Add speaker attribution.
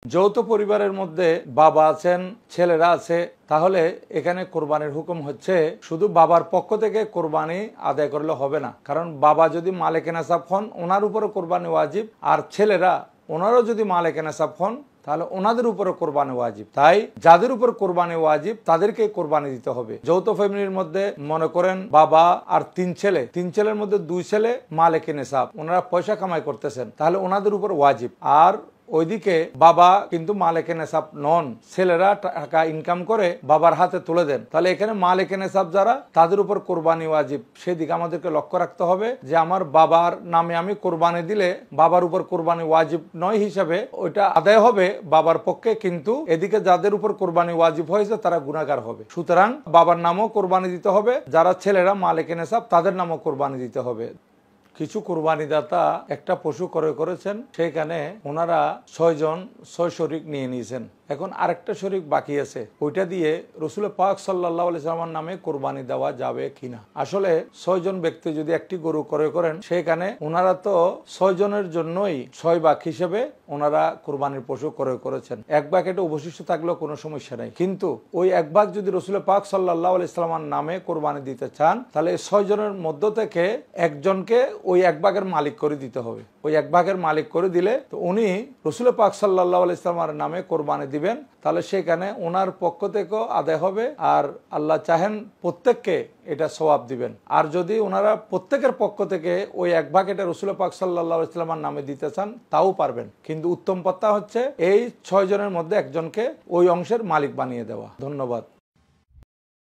Speaker 1: যৌথ পরিবারের মধ্যে বাবা আছেন, ছেলেরা আছে, তাহলে এখানে কোরবানির হুকুম হচ্ছে শুধু বাবার পক্ষ থেকে কোরবানি আদায় করলে হবে না। কারণ বাবা যদি মালিকে নেসাব হন, ওনার উপরে কোরবানি ওয়াজিব, আর ছেলেরা ওনারও যদি মালিকে নেসাব হন তাহলে ওনাদের উপরে কোরবানি ওয়াজিব। তাই যাদের উপর কোরবানি ওয়াজিব তাদেরকে কোরবানি দিতে হবে। যৌথ ফ্যামিলির মধ্যে মনে করেন বাবা আর তিন ছেলের মধ্যে 2 ছেলে মালিকে নেসাব, ওনারা পয়সা কামাই করতেছেন, তাহলে ওনাদের উপর ওয়াজিব। আর ওইদিকে বাবা কিন্তু মালিকে নেসাব নন, ছেলেরা টাকা ইনকাম করে বাবার হাতে তুলে দেন, তাহলে এখানে মালিকে নেসাব যারা তাদের উপর কোরবানি ওয়াজিব। সেদিকে আমাদেরকে লক্ষ্য রাখতে হবে যে আমার বাবার নামে আমি কোরবানি দিলে বাবার উপর কোরবানি ওয়াজিব নয় হিসাবে ওইটা আদায় হবে বাবার পক্ষে, কিন্তু এদিকে যাদের উপর কোরবানি ওয়াজিব হয়েছে তারা গুনাহগার হবে। সুতরাং বাবার নামও কোরবানি দিতে হবে, যারা ছেলেরা মালিকে নেসাব তাদের নামও কোরবানি দিতে হবে। কিছু কোরবানি দাতা একটা পশু ক্রয় করেছেন, সেখানে ওনারা 6 জন 6 শরিক নিয়ে নিয়েছেন। এখন আরেকটা শরিক বাকি আছে, ওইটা দিয়ে রাসূল পাক সাল্লাল্লাহু আলাইহি ওয়াসাল্লামের নামে কোরবানি দেওয়া যাবে কিনা। আসলে 6 জন ব্যক্তি যদি একটি গরু ক্রয় করেন, সেখানে ওনারা তো 6 জনের জন্যই 6 ভাগ হিসেবে ওনারা কোরবানির পশু ক্রয় করেছেন। 1 ভাগ এটা অবশিষ্ট থাকলেও কোনো সমস্যা নাই, কিন্তু ওই 1 ভাগ যদি রাসূল পাক সাল্লাল্লাহু আলাইহি ওয়াসাল্লামের নামে কোরবানি দিতে চান, তাহলে 6 জনের মধ্য থেকে একজনকে ওই 1 ভাগের মালিক করে দিতে হবে। ওই 1 ভাগের মালিক করে দিলে তো উনি রাসূল পাক সাল্লাল্লাহু আলাইহি ওয়াসাল্লামের নামে কোরবানি দিবেন, তাহলে সেখানে ওনার পক্ষ থেকেও আদায় হবে, আর আল্লাহ চাহেন প্রত্যেককে এটা সওয়াব দিবেন। আর যদি ওনারা প্রত্যেকের পক্ষ থেকে ওই 1 ভাগ এটা রাসূল পাক সাল্লাল্লাহু আলাইহি ওয়াসাল্লামের নামে দিতে চান, তাও পারবেন, কিন্তু উত্তম পন্থা হচ্ছে এই 6 জনের মধ্যে একজনকে ওই অংশের মালিক বানিয়ে দেওয়া। ধন্যবাদ।